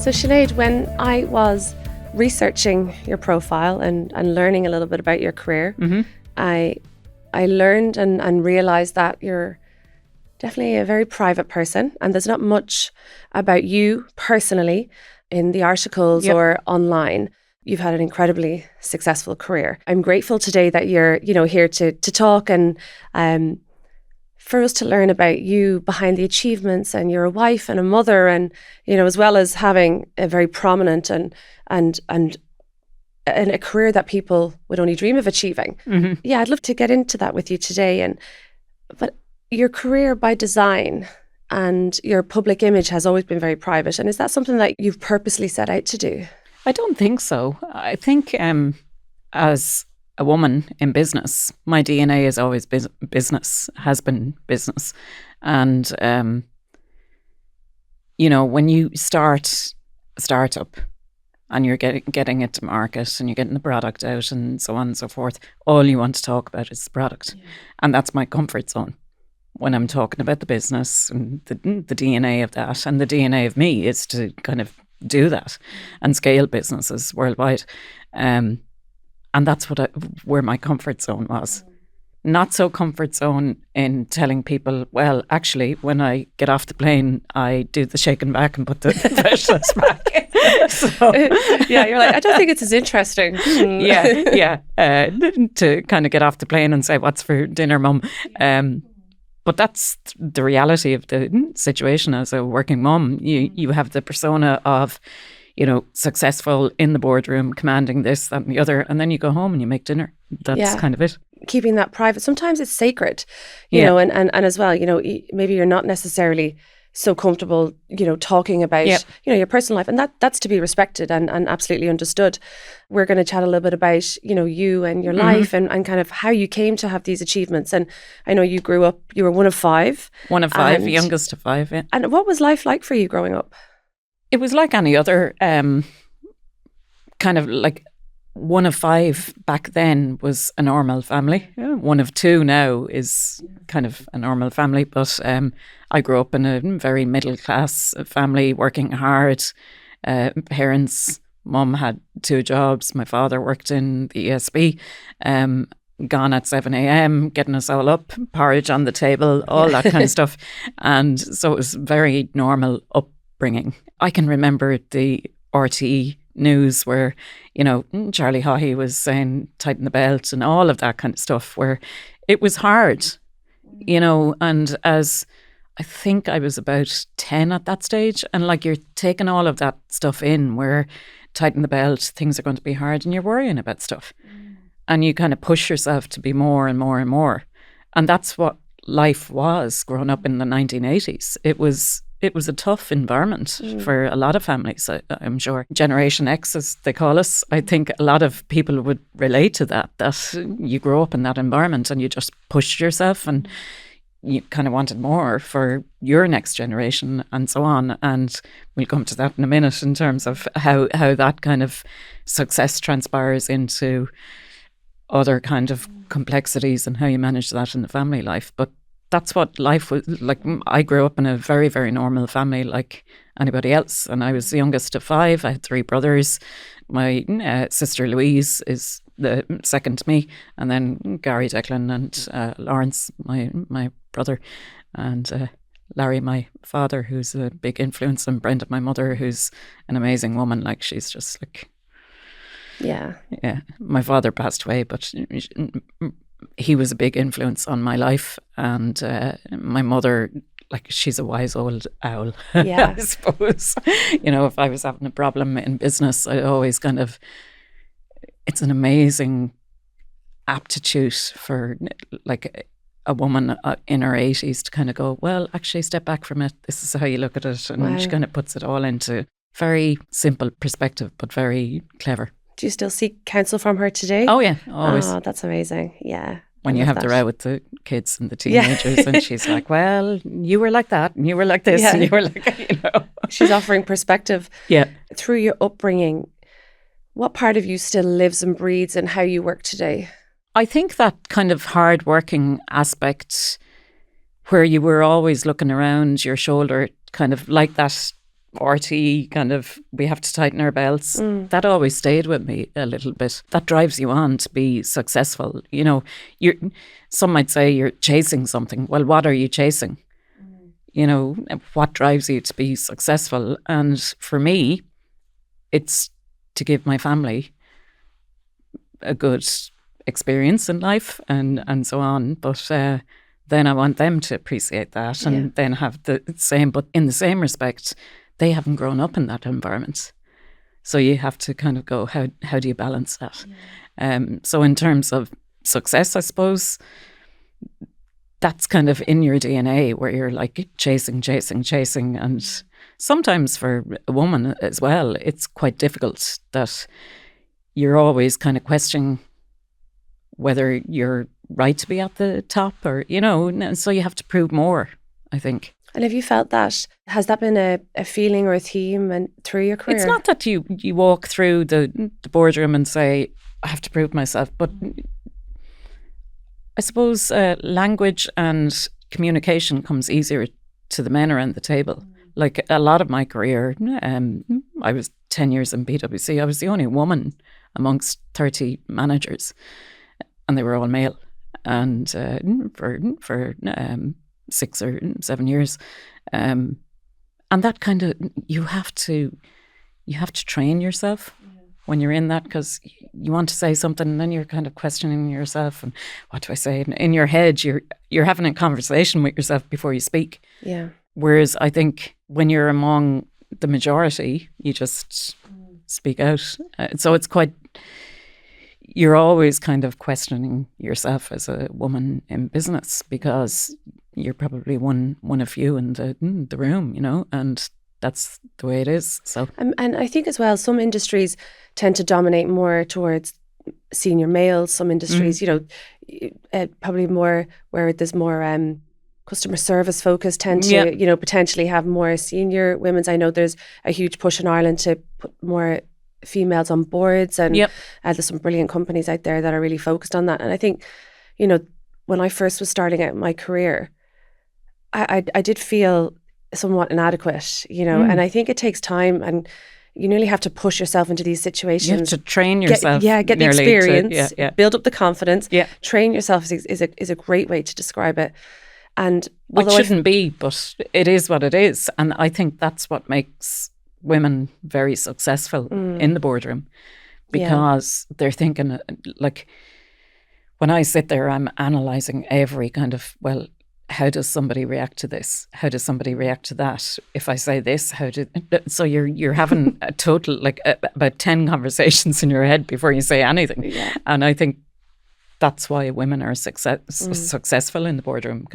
So Sinead, when I was researching your profile and learning a little bit about your career, I learned and realised that you're definitely a very private person, and there's not much about you personally in the articles or online. You've had an incredibly successful career. I'm grateful today that you're, here to talk and for us to learn about you behind the achievements, and you're a wife and a mother, and as well as having a very prominent and a career that people would only dream of achieving. Yeah, I'd love to get into that with you today. But your career by design and your public image has always been very private. And is that something that you've purposely set out to do? I don't think so. I think as a woman in business, my DNA is always business, has been business. And, when you start a startup and you're getting it to market and you're getting the product out and so on and so forth, all you want to talk about is the product. Yeah. And that's my comfort zone when I'm talking about the business and the DNA of that. And the DNA of me is to kind of do that and scale businesses worldwide. And that's where my comfort zone was. Not so comfort zone in telling people, well, actually, when I get off the plane, I do the shaking back and put the professionals back. So, yeah, you're like, I don't think it's as interesting. To kind of get off the plane and say, what's for dinner, mum? But that's the reality of the situation as a working mum. You have the persona of, successful in the boardroom, commanding this, that and the other, and then you go home and you make dinner. That's kind of it. Keeping that private. Sometimes it's sacred, you know, and as well, maybe you're not necessarily so comfortable, talking about, your personal life, and that's to be respected and absolutely understood. We're going to chat a little bit about, you and your life and kind of how you came to have these achievements. And I know you grew up, you were one of five. One of five, youngest of five, yeah. And what was life like for you growing up? It was like any other, kind of like one of five back then was a normal family. Yeah. One of two now is kind of a normal family. But I grew up in a very middle class family, working hard. Parents, mum had two jobs. My father worked in the ESB. Gone at 7 a.m, getting us all up, porridge on the table, all that kind of stuff. And so it was very normal upbringing. I can remember the RTE news where, Charlie Haughey was saying tighten the belt and all of that kind of stuff, where it was hard, and as I think I was about 10 at that stage, and like you're taking all of that stuff in where tighten the belt, things are going to be hard, and you're worrying about stuff. And you kind of push yourself to be more and more and more. And that's what life was growing up in the 1980s. It was a tough environment for a lot of families, I'm sure. Generation X, as they call us, I think a lot of people would relate to that you grow up in that environment and you just pushed yourself and you kind of wanted more for your next generation and so on. And we'll come to that in a minute in terms of how that kind of success transpires into other kind of complexities and how you manage that in the family life. But that's what life was like. I grew up in a very, very normal family like anybody else. And I was the youngest of five. I had three brothers. My sister Louise is the second to me. And then Gary, Declan and Lawrence, my brother. And Larry, my father, who's a big influence. And Brenda, my mother, who's an amazing woman. Like she's just like... Yeah. My father passed away, but... he was a big influence on my life, and my mother, like she's a wise old owl, I suppose. If I was having a problem in business, I always kind of, it's an amazing aptitude for like a woman in her 80s to kind of go, well, actually step back from it. This is how you look at it. And she kind of puts it all into very simple perspective, but very clever. Do you still seek counsel from her today? Oh, yeah, always. Oh, that's amazing. Yeah. When you have the row with the kids and the teenagers and she's like, well, you were like that and you were like this and you were like, She's offering perspective. Yeah. Through your upbringing, what part of you still lives and breathes in how you work today? I think that kind of hard-working aspect where you were always looking around your shoulder, kind of like that RT kind of, we have to tighten our belts. That always stayed with me a little bit. That drives you on to be successful. You know, some might say you're chasing something. Well, what are you chasing? You know, what drives you to be successful? And for me, it's to give my family a good experience in life and so on. But then I want them to appreciate that and then have the same. But in the same respect, they haven't grown up in that environment. So you have to kind of go, how do you balance that? So in terms of success, I suppose, that's kind of in your DNA where you're like chasing. And sometimes for a woman as well, it's quite difficult that you're always kind of questioning whether you're right to be at the top or, you know, and so you have to prove more, I think. And have you felt that? Has that been a feeling or a theme and through your career? It's not that you walk through the boardroom and say, I have to prove myself, but I suppose language and communication comes easier to the men around the table. Like a lot of my career, I was 10 years in PwC. I was the only woman amongst 30 managers, and they were all male. And for 6 or 7 years, and that kind of you have to train yourself when you're in that, because you want to say something and then you're kind of questioning yourself and what do I say? And in your head, you're having a conversation with yourself before you speak. Yeah. Whereas I think when you're among the majority, you just speak out. So it's quite, you're always kind of questioning yourself as a woman in business because you're probably one of few in the room, you know, and that's the way it is. So, and I think as well, some industries tend to dominate more towards senior males. Some industries, you know, probably more where there's more customer service focus tend to, you know, potentially have more senior women's. I know there's a huge push in Ireland to put more females on boards, and there's some brilliant companies out there that are really focused on that. And I think, you know, when I first was starting out my career, I did feel somewhat inadequate, you know, and I think it takes time, and you nearly have to push yourself into these situations. You have to train yourself. Get the experience, build up the confidence. Train yourself is a great way to describe it. And which shouldn't be, but it is what it is. And I think that's what makes women very successful in the boardroom, because they're thinking, like, when I sit there, I'm analysing every kind of, well, how does somebody react to this? How does somebody react to that? If I say this, so you're having a total, like about 10 conversations in your head before you say anything. Yeah. And I think that's why women are successful in the boardroom,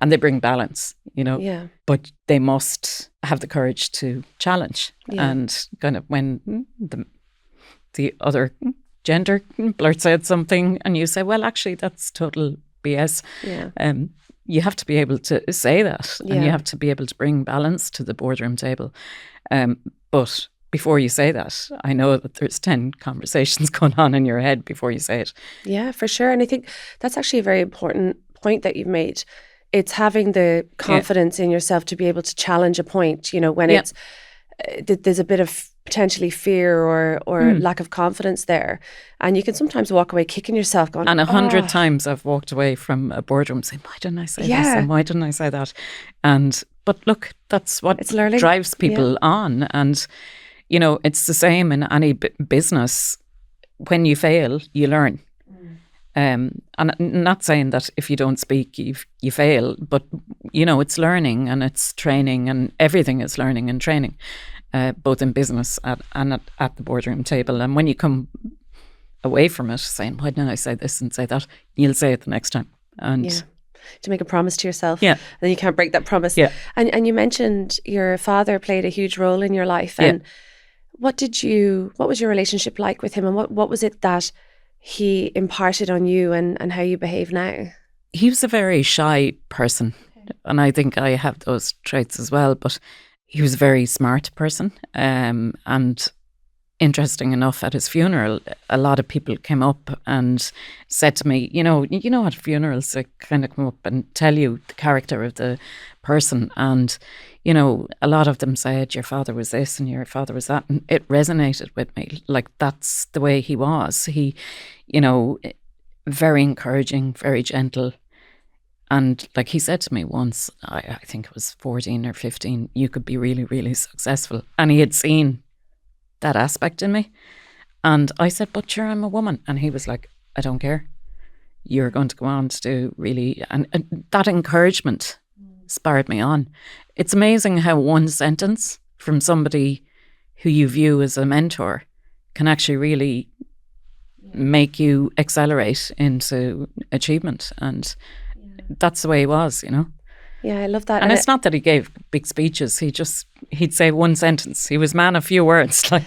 and they bring balance, you know. Yeah. But they must have the courage to challenge, and kind of when the other gender blurts out something and you say, well, actually, that's total BS. Yeah. You have to be able to say that, and you have to be able to bring balance to the boardroom table. But before you say that, I know that there's 10 conversations going on in your head before you say it. Yeah, for sure. And I think that's actually a very important point that you've made. It's having the confidence in yourself to be able to challenge a point, you know, when it's there's a bit of potentially fear or lack of confidence there, and you can sometimes walk away kicking yourself going, and 100 times I've walked away from a boardroom saying, why didn't I say this and why didn't I say that? But look, that's what drives people on. And you know, it's the same in any business. When you fail, you learn. And I'm not saying that if you don't speak, you fail, but you know, it's learning and it's training, and everything is learning and training, both in business and at the boardroom table. And when you come away from it saying, why didn't I say this and say that, you'll say it the next time. And to make a promise to yourself, and then you can't break that promise. And you mentioned your father played a huge role in your life, and what was your relationship like with him, and what was it that he imparted on you and how you behave now? He was a very shy person, and I think I have those traits as well, but he was a very smart person, and interesting enough, at his funeral, a lot of people came up and said to me, you know at funerals they kind of come up and tell you the character of the person, and a lot of them said your father was this and your father was that, and it resonated with me. Like, that's the way he was. He, very encouraging, very gentle. And like he said to me once, I think it was 14 or 15, you could be really, really successful. And he had seen that aspect in me. And I said, but sure, I'm a woman. And he was like, I don't care. You're going to go on to do really... And that encouragement spurred me on. It's amazing how one sentence from somebody who you view as a mentor can actually really make you accelerate into achievement. And that's the way he was, Yeah, I love that. And it's not that he gave big speeches. He'd say one sentence. He was man of few words. So.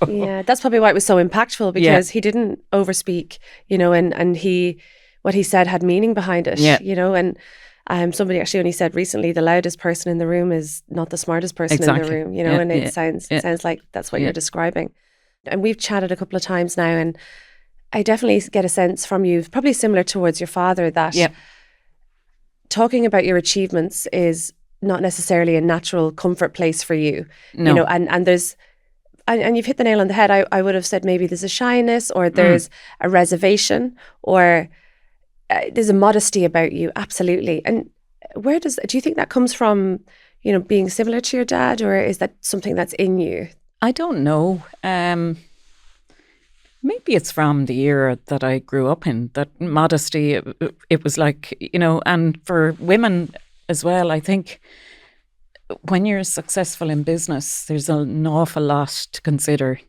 Yeah, that's probably why it was so impactful, because he didn't overspeak, and what he said had meaning behind it, and somebody actually only said recently, the loudest person in the room is not the smartest person in the room, and it sounds like that's what you're describing. And we've chatted a couple of times now, and I definitely get a sense from you, probably similar towards your father, that talking about your achievements is not necessarily a natural comfort place for you. No. And there's, and you've hit the nail on the head. I would have said maybe there's a shyness, or there's a reservation, or there's a modesty about you. Absolutely. And do you think that comes from, being similar to your dad, or is that something that's in you? I don't know. Maybe it's from the era that I grew up in, that modesty, it was like, and for women as well, I think when you're successful in business, there's an awful lot to consider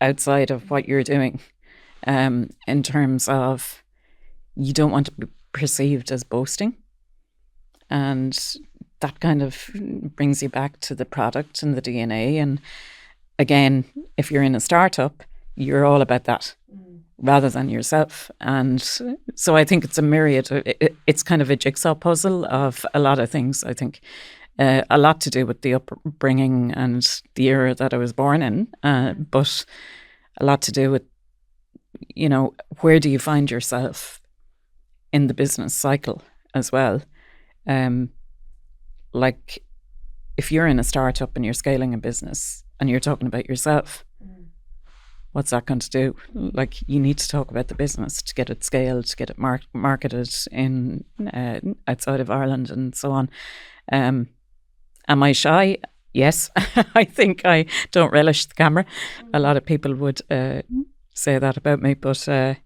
outside of what you're doing, in terms of you don't want to be perceived as boasting. And that kind of brings you back to the product and the DNA. And again, if you're in a startup, you're all about that rather than yourself. And so I think it's a myriad. It's kind of a jigsaw puzzle of a lot of things, I think. A lot to do with the upbringing and the era that I was born in, but a lot to do with, where do you find yourself in the business cycle as well. Like, if you're in a startup and you're scaling a business and you're talking about yourself, what's that going to do? Like, you need to talk about the business to get it scaled, to get it marketed in outside of Ireland and so on. Am I shy? Yes. I think I don't relish the camera. A lot of people would say that about me, but it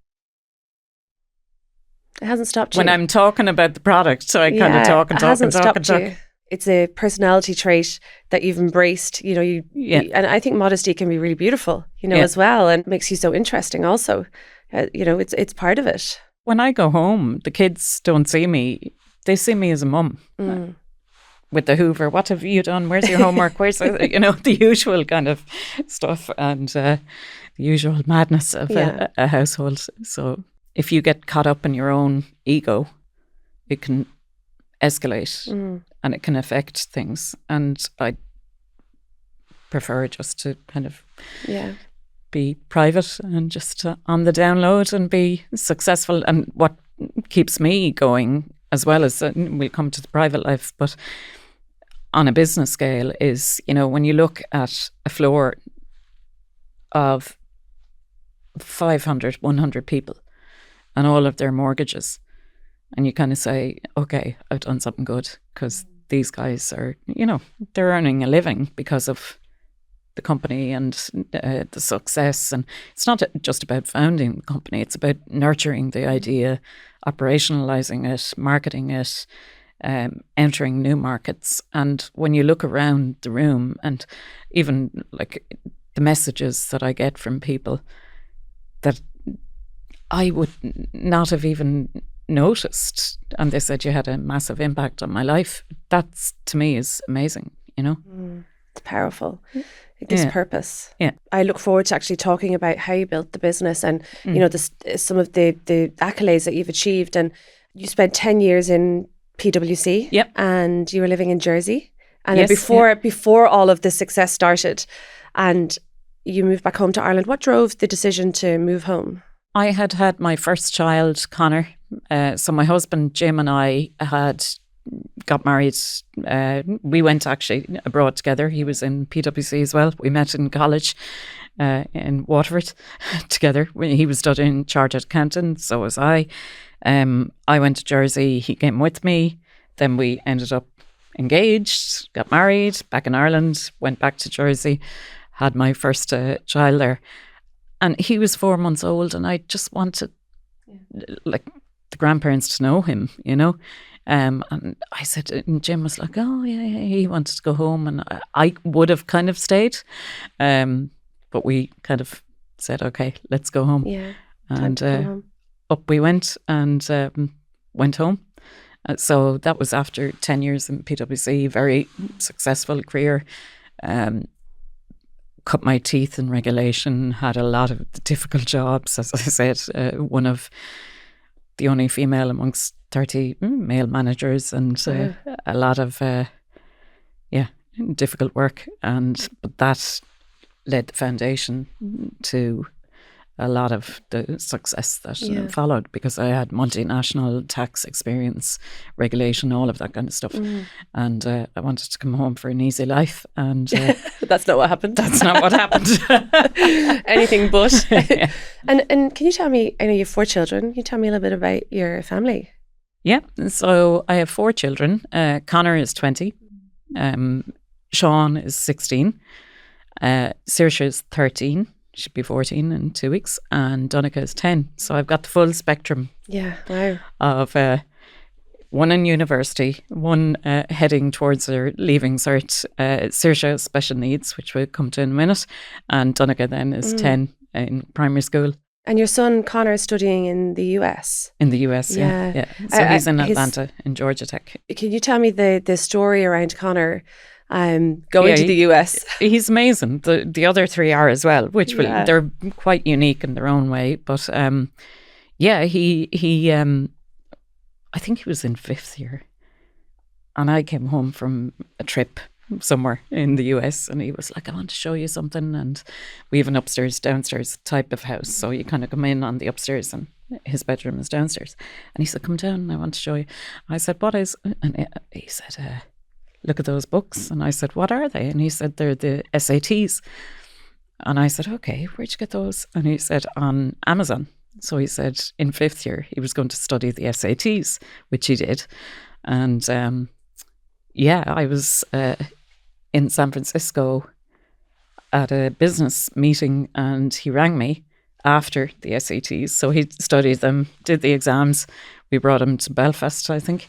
hasn't stopped you. When I'm talking about the product, so I kind of talk and talk and talk and talk. You. It's a personality trait that you've embraced, and I think modesty can be really beautiful, as well, and makes you so interesting also. It's part of it. When I go home, the kids don't see me. They see me as a mum. With the Hoover, what have you done? Where's your homework? Where's the usual kind of stuff, and the usual madness of a household. So if you get caught up in your own ego, it can escalate and it can affect things. And I prefer just to kind of be private and just on the download and be successful. And what keeps me going, as well as we'll come to the private life, but on a business scale, is, when you look at a floor of 500, 100 people and all of their mortgages, and you kind of say, okay, I've done something good, because these guys are, they're earning a living because of the company and the success. And it's not just about founding the company, it's about nurturing the idea, operationalizing it, marketing it, entering new markets. And when you look around the room, and even like the messages that I get from people that I would not have even noticed, and they said you had a massive impact on my life, that's, to me, is amazing, It's powerful. It gives purpose. Yeah. I look forward to actually talking about how you built the business and, some of the accolades that you've achieved. And you spent 10 years in PwC. Yep. And you were living in Jersey. And then before all of the success started, and you moved back home to Ireland. What drove the decision to move home? I had my first child, Connor. So my husband, Jim, and I had got married. We went actually abroad together. He was in PwC as well. We met in college in Waterford together. He was studying chartered accountant, so was I. I went to Jersey. He came with me. Then we ended up engaged, got married back in Ireland, went back to Jersey, had my first child there. And he was 4 months old, and I just wanted like the grandparents to know him, you know. And I said, and Jim was like, oh yeah, he wanted to go home, and I would have kind of stayed, but we kind of said, okay, let's go home. Yeah, and home. Up we went and went home. So that was after 10 years in PwC, very successful career. Cut my teeth in regulation, had a lot of difficult jobs, as I said, one of the only female amongst 30 male managers, and a lot of difficult work, but that laid the foundation to a lot of the success that followed, because I had multinational tax experience, regulation, all of that kind of stuff, and I wanted to come home for an easy life, and that's not what happened. That's not what happened. Anything but. And can you tell me, I know you have 4 children, can you tell me a little bit about your family? Yeah, so I have 4 children. Connor is 20, Sean is 16, Saoirse is 13, she'll be 14 in 2 weeks, and Donncha is 10. So I've got the full spectrum. Yeah, wow. Of one in university, one heading towards her leaving cert. Saoirse has special needs, which we'll come to in a minute, and Donncha then is 10 in primary school. And your son Connor is studying in the US? In the US, yeah. So he's in Atlanta, in Georgia Tech. Can you tell me the story around Connor going to the US? He's amazing. The other 3 are as well, which they're quite unique in their own way. But he I think he was in 5th year, and I came home from a trip somewhere in the US, and he was like, I want to show you something, and we have an upstairs downstairs type of house, so you kind of come in on the upstairs and his bedroom is downstairs, and he said, come down, I want to show you. I said, what is? And he said, look at those books. And I said, what are they? And he said, they're the SATs. And I said, okay, where'd you get those? And he said, on Amazon. So he said in 5th year he was going to study the SATs, which he did. And I was in San Francisco at a business meeting, and he rang me after the SATs. So he studied them, did the exams. We brought him to Belfast, I think.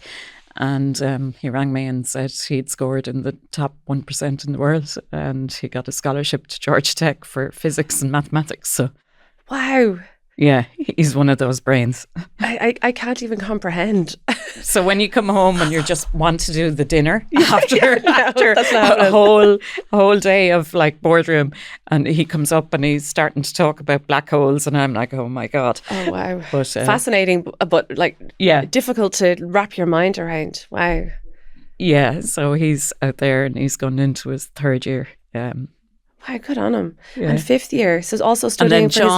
And he rang me and said he'd scored in the top 1% in the world, and he got a scholarship to Georgia Tech for physics and mathematics. So, wow. Yeah, he's one of those brains. I can't even comprehend. So when you come home and you just want to do the dinner after a whole day of like boardroom, and he comes up and he's starting to talk about black holes, and I'm like, oh my God. Oh wow. But, fascinating, but like difficult to wrap your mind around. Wow. Yeah, so he's out there and he's gone into his 3rd year. Wow, good on him. Yeah. And 5th year, so also studying for his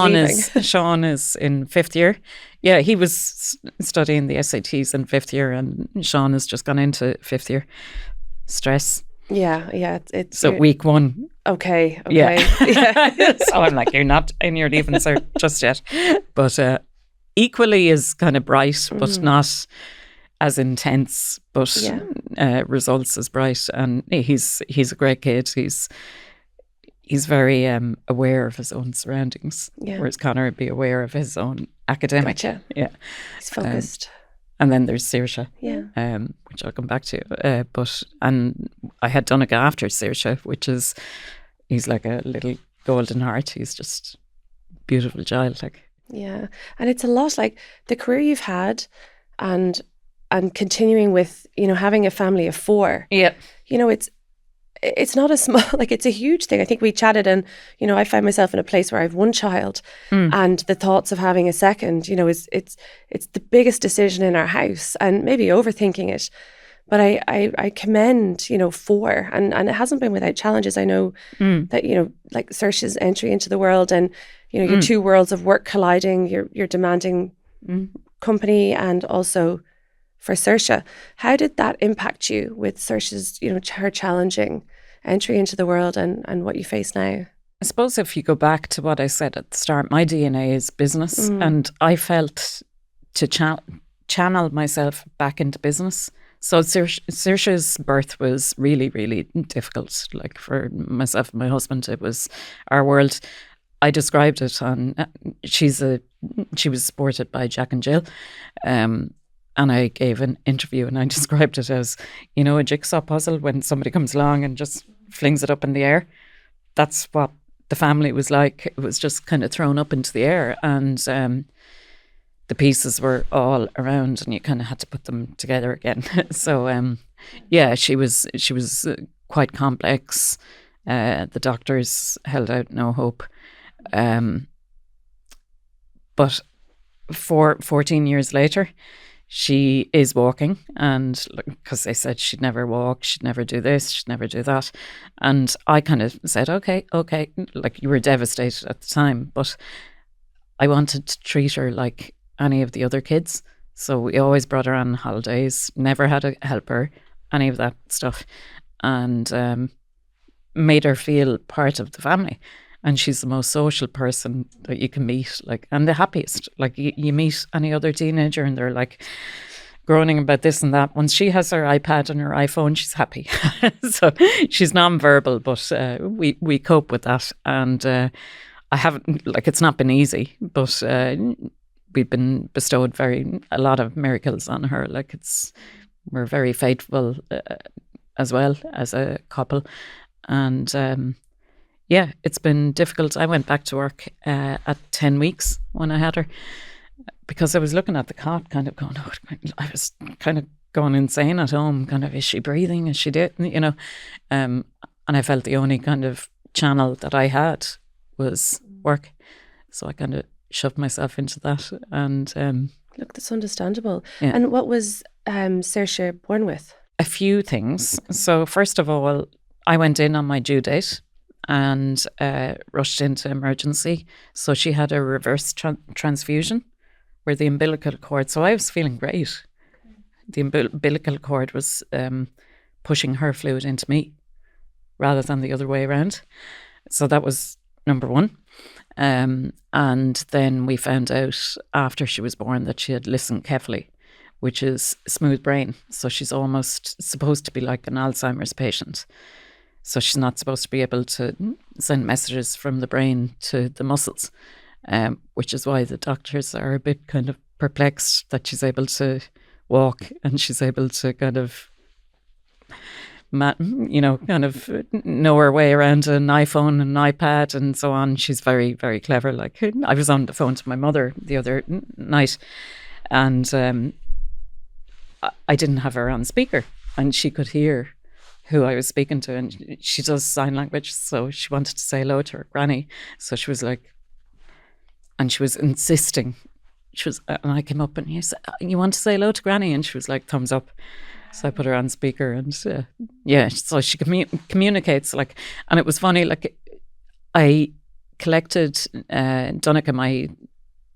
leaving. Sean is in 5th year. Yeah, he was studying the SATs in 5th year, and Sean has just gone into 5th year. Stress. Yeah. It's so week 1. Okay. Yeah. So I'm like, you're not in your leaving cert just yet. But equally as kind of bright, but not as intense, but results as bright. And he's a great kid. He's very aware of his own surroundings, whereas Connor would be aware of his own academic. Gotcha. Yeah. He's focused. And then there's Saoirse, which I'll come back to. And I had Donncha after Saoirse, he's like a little golden heart. He's just a beautiful child. Yeah. And it's a lot, like the career you've had and continuing with, having a family of 4. Yeah. It's not a small, like it's a huge thing. I think we chatted and, I find myself in a place where I have 1 child and the thoughts of having a second, it's the biggest decision in our house, and maybe overthinking it. But I commend, you know, four, and it hasn't been without challenges. I know that, you know, like Saoirse's entry into the world, and, you know, your two worlds of work colliding, your demanding company, and also for Saoirse. How did that impact you with Saoirse's, you know, her challenging entry into the world and what you face now? I suppose if you go back to what I said at the start, my DNA is business, and I felt to channel myself back into business. So Saoirse's birth was really, really difficult. Like for myself and my husband, it was our world. I described it on, she was supported by Jack and Jill. And I gave an interview and I described it as, you know, a jigsaw puzzle when somebody comes along and just flings it up in the air. That's what the family was like. It was just kind of thrown up into the air, and the pieces were all around, and you kind of had to put them together again. So, yeah, she was quite complex. The doctors held out no hope. But 14 years later, she is walking, and because they said she'd never walk, she'd never do this, she'd never do that. And I kind of said, okay, like, you were devastated at the time, but I wanted to treat her like any of the other kids. So we always brought her on holidays, never had a helper, any of that stuff, and made her feel part of the family. And she's the most social person that you can meet, like, and the happiest. Like, you meet any other teenager and they're like groaning about this and that. Once she has her iPad and her iPhone, she's happy. So she's non-verbal, but we cope with that. And I haven't, like, it's not been easy, but we've been bestowed a lot of miracles on her. Like, we're very faithful as well as a couple. And yeah, it's been difficult. I went back to work at 10 weeks when I had her, because I was looking at the cot kind of going, oh, I was kind of going insane at home, kind of, is she breathing? Is she doing, you know? And I felt the only kind of channel that I had was work. So I kind of shoved myself into that. And look, that's understandable. Yeah. And what was Saoirse born with? A few things. So first of all, I went in on my due date and rushed into emergency. So she had a reverse transfusion where the umbilical cord, so I was feeling great. The umbilical cord was pushing her fluid into me rather than the other way around. So that was number one. And then we found out after she was born that she had lissencephaly, which is smooth brain. So she's almost supposed to be like an Alzheimer's patient. So she's not supposed to be able to send messages from the brain to the muscles, which is why the doctors are a bit kind of perplexed that she's able to walk and she's able to kind of, kind of know her way around an iPhone and an iPad and so on. She's very, very clever. Like, I was on the phone to my mother the other night, and I didn't have her on speaker, and she could hear who I was speaking to, and she does sign language, so she wanted to say hello to her granny. So she was like, and she was insisting. And I came up and he said, "You want to say hello to granny?" And she was like, thumbs up. So I put her on speaker, and so she communicates, like, and it was funny, like, I collected Donncha, my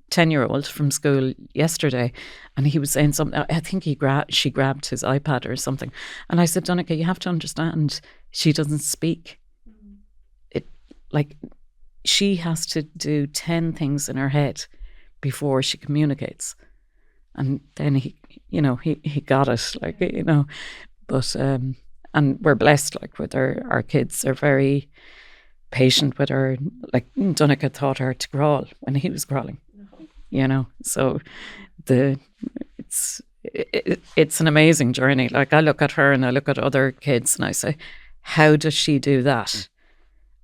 10-year-old, from school yesterday, and he was saying something. I think she grabbed his iPad or something, and I said, Donncha, you have to understand, she doesn't speak. It, like, she has to do 10 things in her head before she communicates, and then he got it, like, but and we're blessed, like, with our kids are very patient with her. Like, Donncha taught her to crawl when he was crawling. So it's an amazing journey. Like, I look at her and I look at other kids and I say, how does she do that?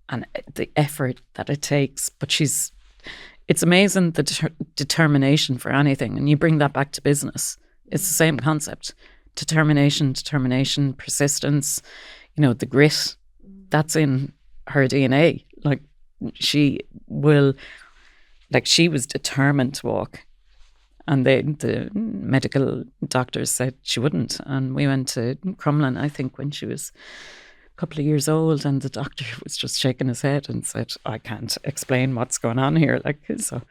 And the effort that it takes. But it's amazing, the determination for anything. And you bring that back to business. It's the same concept. Determination, persistence, the grit, that's in her DNA. Like, she was determined to walk. And the medical doctors said she wouldn't. And we went to Crumlin, I think, when she was a couple of years old, and the doctor was just shaking his head and said, I can't explain what's going on here. Like, so.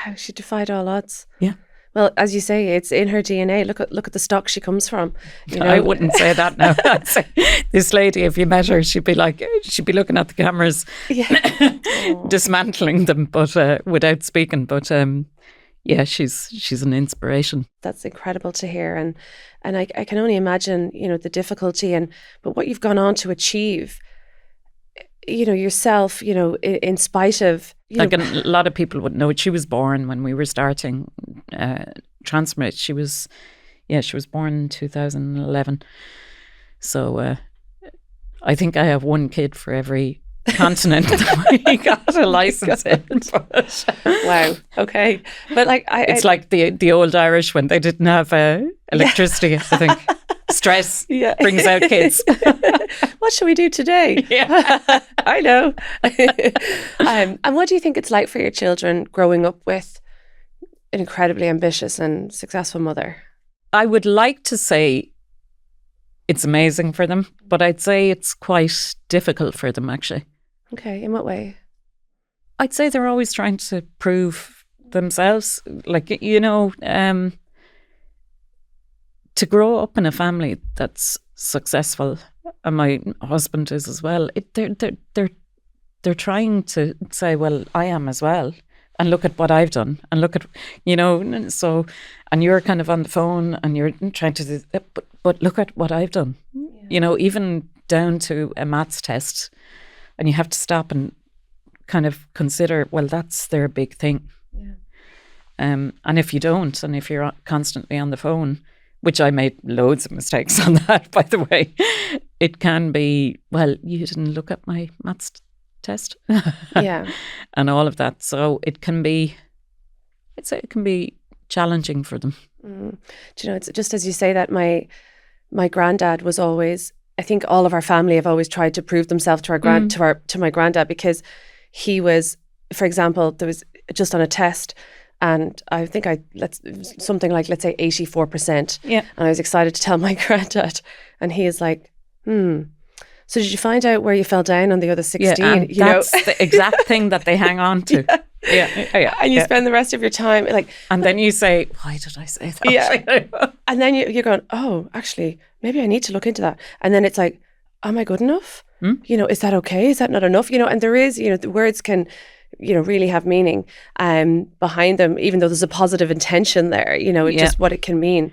Wow, she defied all odds. Yeah. Well, as you say, it's in her DNA. Look at the stock she comes from. You know? I wouldn't say that now. I'd say this lady, if you met her, she'd be looking at the cameras, dismantling them, but without speaking. But yeah, she's an inspiration. That's incredible to hear, and I can only imagine, you know, the difficulty but what you've gone on to achieve. You know, yourself, you know, in spite of... a lot of people wouldn't know it. She was born when we were starting TransferMate. She was born in 2011. So I think I have one kid for every continent that we got a license in. Wow, okay. But like... It's like the old Irish when they didn't have electricity, I think. Stress brings out kids. What shall we do today? Yeah. I know. And what do you think it's like for your children growing up with an incredibly ambitious and successful mother? I would like to say it's amazing for them, but I'd say it's quite difficult for them, actually. Okay, in what way? I'd say they're always trying to prove themselves. Like, you know... to grow up in a family that's successful, and my husband is as well, they're trying to say, well, I am as well, and look at what I've done, and look at, you know, so, and you're kind of on the phone and you're trying to do, but look at what I've done, you know, even down to a maths test, and you have to stop and kind of consider, well, that's their big thing. And if you don't, and if you're constantly on the phone, which I made loads of mistakes on that, by the way, it can be, well, you didn't look at my maths test. And all of that. So it can be, I'd say it can be challenging for them. Do you know, it's just as you say that, my granddad was always, I think all of our family have always tried to prove themselves to my granddad, because he was, for example, there was just on a test, and I think something like, let's say 84%. Yeah. And I was excited to tell my granddad, and he is like, so did you find out where you fell down on the other 16? Yeah, and that's the exact thing that they hang on to. Yeah. And you spend the rest of your time like... And then you say, why did I say that? Yeah. And then you're going, oh, actually, maybe I need to look into that. And then it's like, am I good enough? You know, is that okay? Is that not enough? You know, and there is, you know, the words can... you know, really have meaning behind them, even though there's a positive intention there, you know, just what it can mean.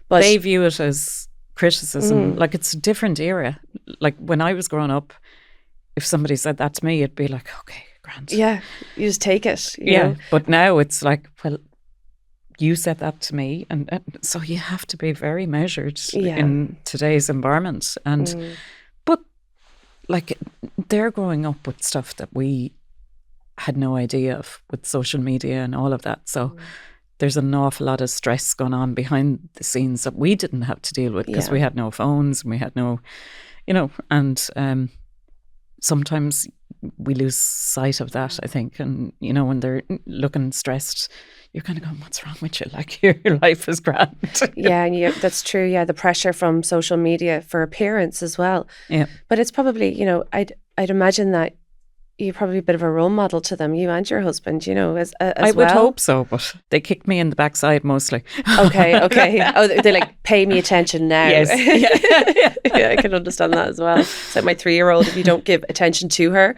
But they view it as criticism, like it's a different era. Like when I was growing up, if somebody said that to me, it'd be like, okay, grand. Yeah, you just take it. You know? But now it's like, well, you said that to me. And so you have to be very measured in today's environment. And, but like they're growing up with stuff that we had no idea of, with social media and all of that. So there's an awful lot of stress going on behind the scenes that we didn't have to deal with, because we had no phones and we had no, you know, and sometimes we lose sight of that, I think. And, you know, when they're looking stressed, you're kind of going, what's wrong with you? Like, your life is grand. Yeah, and that's true. Yeah, the pressure from social media for appearance as well. Yeah. But it's probably, you know, I'd imagine that you're probably a bit of a role model to them, you and your husband, you know, as I would hope so, but they kicked me in the backside mostly. Okay. Oh, they like, pay me attention now. Yes. Yeah, I can understand that as well. It's like my 3-year-old, if you don't give attention to her,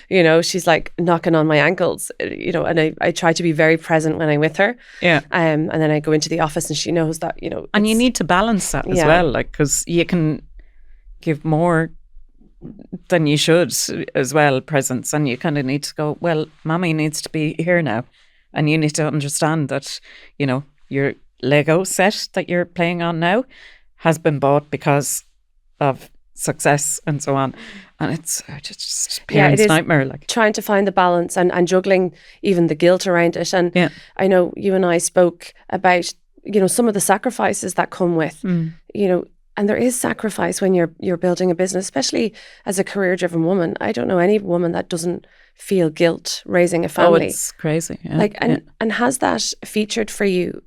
you know, she's like knocking on my ankles, you know, and I try to be very present when I'm with her. Yeah. And then I go into the office and she knows that, you know. And you need to balance that as well, like, because you can give more than you should as well, presence, and you kind of need to go, well, mommy needs to be here now, and you need to understand that, you know, your Lego set that you're playing on now has been bought because of success and so on, and it's just parents' nightmare, like trying to find the balance and juggling even the guilt around it. And I know you and I spoke about, you know, some of the sacrifices that come with, you know. And there is sacrifice when you're building a business, especially as a career-driven woman. I don't know any woman that doesn't feel guilt raising a family. Oh, it's crazy. Yeah. Like, and has that featured for you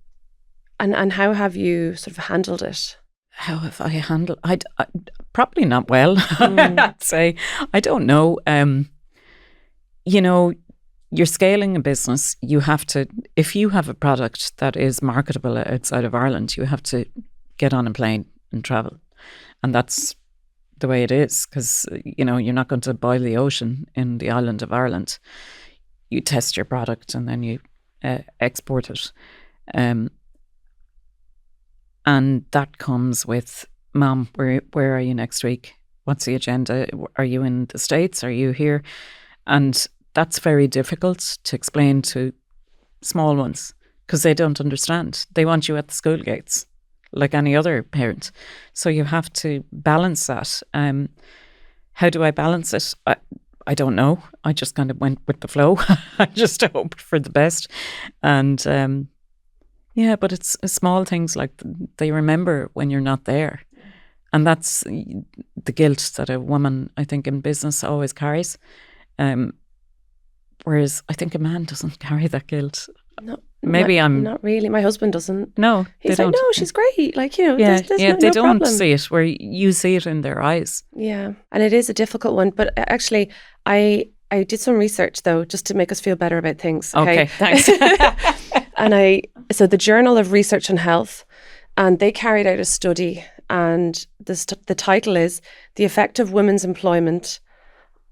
And how have you sort of handled it? How have I handled? I probably not well. I'd say. I don't know. You know, you're scaling a business. You have to, if you have a product that is marketable outside of Ireland, you have to get on a plane and travel, and that's the way it is. Because you know, you're not going to boil the ocean in the island of Ireland. You test your product and then you export it. And that comes with, Mom, where are you next week? What's the agenda? Are you in the States? Are you here? And that's very difficult to explain to small ones because they don't understand. They want you at the school gates like any other parent. So you have to balance that. How do I balance it? I don't know. I just kind of went with the flow. I just hoped for the best. And yeah, but it's small things like they remember when you're not there. And that's the guilt that a woman, I think, in business always carries. Whereas I think a man doesn't carry that guilt. No, maybe I'm not really. My husband doesn't. No, he's they like, don't. no, she's great. Like, you know, yeah, there's yeah, no they don't problem. see it where you see it in their eyes. Yeah, and it is a difficult one. But actually, I did some research though, just to make us feel better about things. Okay, thanks. And so the Journal of Research on Health, and they carried out a study, and the title is "The Effect of Women's Employment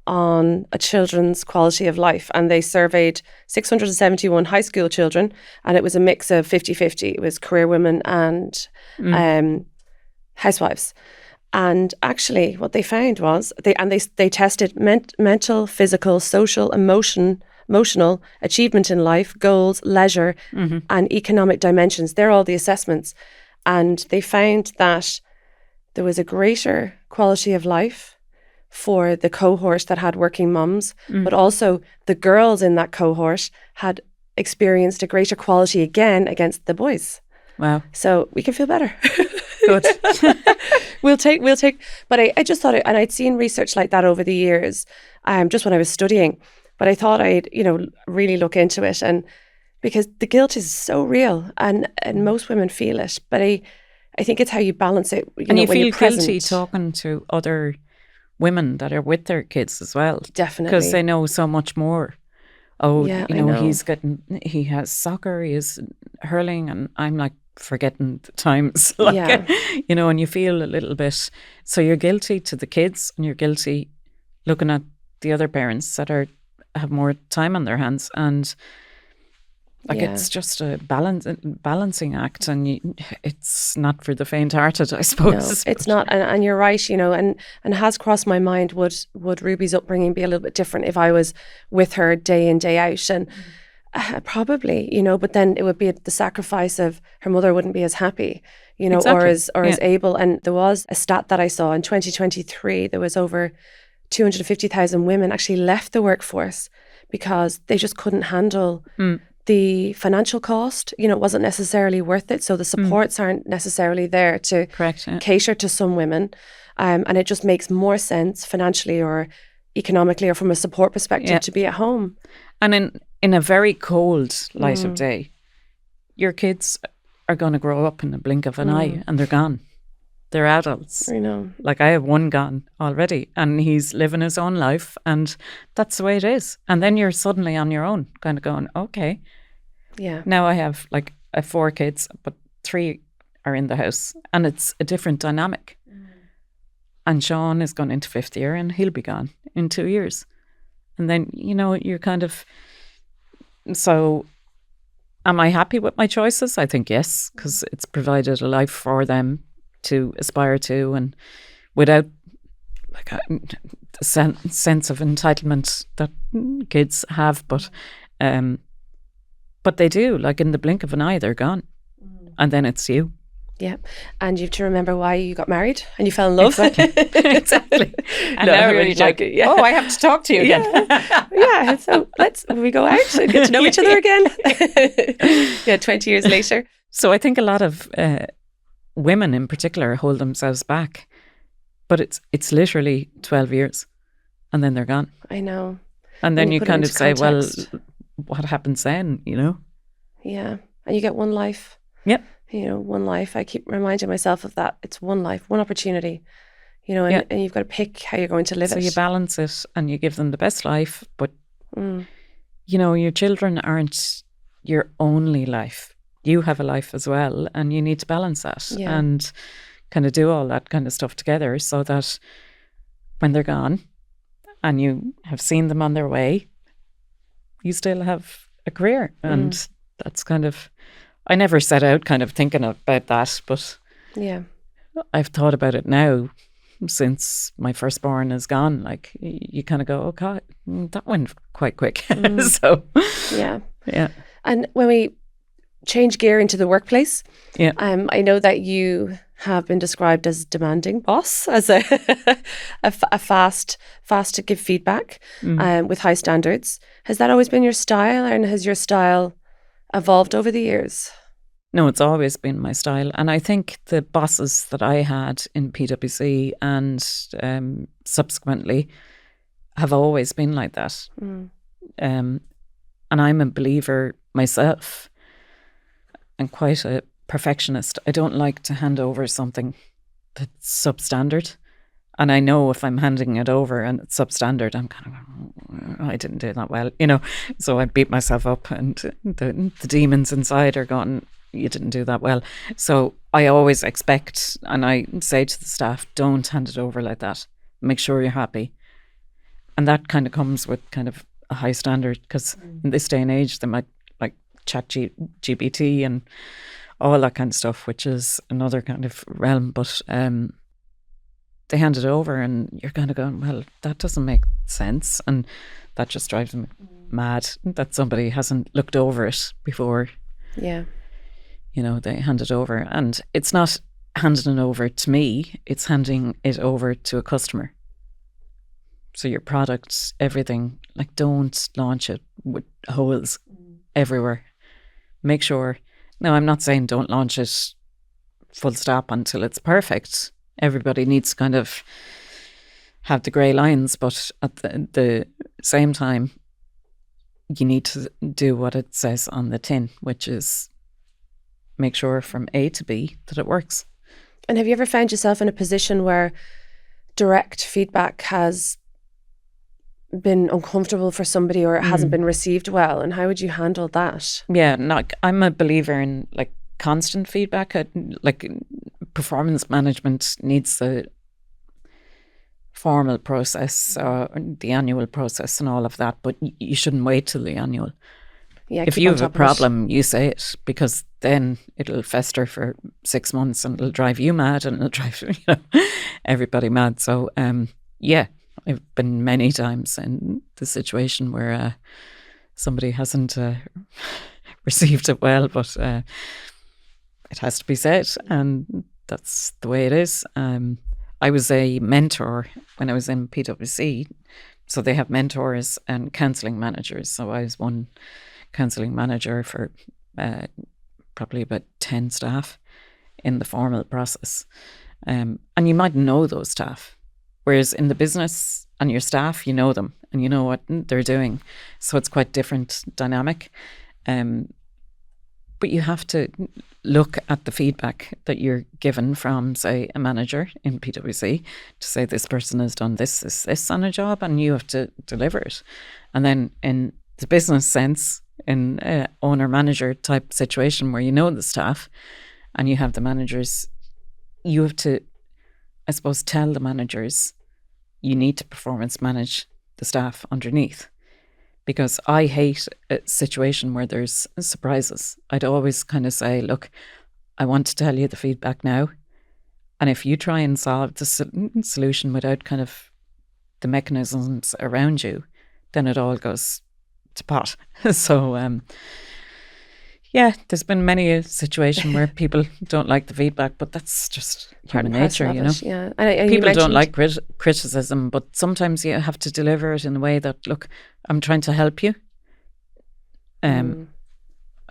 on a Children's Quality of Life." And they surveyed 671 high school children, and it was a mix of 50-50. It was career women and housewives. And actually what they found was they tested mental, physical, social, emotional achievement in life, goals, leisure, and economic dimensions. They're all the assessments. And they found that there was a greater quality of life for the cohort that had working mums, but also the girls in that cohort had experienced a greater quality again against the boys. Wow. So we can feel better. Good. We'll take, but I just thought, and I'd seen research like that over the years, just when I was studying, but I thought I'd, really look into it, and because the guilt is so real and most women feel it, but I think it's how you balance it. And you when feel you're present. guilty talking to other women that are with their kids as well. Definitely. Because they know so much more. Oh, yeah, he has soccer, he has hurling, and I'm like forgetting the times. And you feel a little bit, so you're guilty to the kids and you're guilty looking at the other parents that have more time on their hands, and it's just a balancing act, and it's not for the faint-hearted, I suppose. No, it's not, and you're right, and it has crossed my mind, would Ruby's upbringing be a little bit different if I was with her day in, day out, and probably, but then it would be the sacrifice of her mother wouldn't be as happy, exactly. or as able. And there was a stat that I saw in 2023, there was over 250,000 women actually left the workforce because they just couldn't handle the financial cost. It wasn't necessarily worth it. So the supports aren't necessarily there to cater to some women. And it just makes more sense financially or economically or from a support perspective to be at home. And in a very cold light of day, your kids are going to grow up in the blink of an eye and they're gone. They're adults. I know. Like I have one gone already and he's living his own life and that's the way it is. And then you're suddenly on your own kind of going, okay. Yeah. Now I have 4 kids, but 3 are in the house and it's a different dynamic. And Sean is going into 5th year and he'll be gone in 2 years. And then, you're kind of, so am I happy with my choices? I think yes, because it's provided a life for them to aspire to, and without a sense of entitlement that kids have, but they do, in the blink of an eye, they're gone. And then it's you. Yeah. And you have to remember why you got married and you fell in love. Exactly. And now you're like, I have to talk to you again. Yeah. So we go out and get to know each other again. 20 years later. So I think a lot of women in particular hold themselves back, but it's literally 12 years and then they're gone. I know. And then you kind of say, well, what happens then, Yeah. And you get one life. Yep. one life. I keep reminding myself of that. It's one life, one opportunity, and you've got to pick how you're going to live it. So you balance it and you give them the best life, but your children aren't your only life. You have a life as well, and you need to balance that and kind of do all that kind of stuff together so that when they're gone and you have seen them on their way, you still have a career. And that's kind of, I never set out kind of thinking about that, but I've thought about it now since my firstborn is gone. Like, you kind of go, oh God, that went quite quick. So yeah. And when we change gear into the workplace, I know that you have been described as a demanding boss, as a fast to give feedback, with high standards. Has that always been your style, and has your style evolved over the years? No, it's always been my style. And I think the bosses that I had in PwC and subsequently have always been like that. And I'm a believer myself and quite a perfectionist. I don't like to hand over something that's substandard. And I know if I'm handing it over and it's substandard, I'm kind of, I didn't do that well, So I beat myself up, and the demons inside are going, you didn't do that well. So I always expect, and I say to the staff, don't hand it over like that. Make sure you're happy. And that kind of comes with kind of a high standard, because in this day and age, they might like chat GPT and all that kind of stuff, which is another kind of realm. But they hand it over and you're kind of going, well, that doesn't make sense. And that just drives them mad that somebody hasn't looked over it before. Yeah. They hand it over, and it's not handing it over to me, it's handing it over to a customer. So your product, everything, like, don't launch it with holes everywhere. Make sure, now I'm not saying don't launch it full stop until it's perfect. Everybody needs to kind of have the grey lines, but at the same time, you need to do what it says on the tin, which is make sure from A to B that it works. And have you ever found yourself in a position where direct feedback has been uncomfortable for somebody, or it hasn't been received well? And how would you handle that? Yeah, I'm a believer in like constant feedback. Like, performance management needs the formal process, the annual process and all of that, but you shouldn't wait till the annual. Yeah, if you have a problem, you say it, because then it'll fester for 6 months and it'll drive you mad, and it'll drive everybody mad. So I've been many times in the situation where somebody hasn't received it well, but it has to be said, and that's the way it is. I was a mentor when I was in PwC, so they have mentors and counselling managers. So I was one counselling manager for probably about 10 staff in the formal process. And you might know those staff, whereas in the business and your staff, you know them and you know what they're doing. So it's quite different dynamic. But you have to look at the feedback that you're given from, say, a manager in PwC to say this person has done this on a job, and you have to deliver it. And then in the business sense, in an owner-manager type situation where you know the staff and you have the managers, you have to, I suppose, tell the managers you need to performance manage the staff underneath. Because I hate a situation where there's surprises. I'd always kind of say, look, I want to tell you the feedback now. And if you try and solve the solution without kind of the mechanisms around you, then it all goes to pot. So, there's been many a situation where people don't like the feedback, but that's just human nature, Yeah. And people don't like criticism, but sometimes you have to deliver it in a way that, look, I'm trying to help you.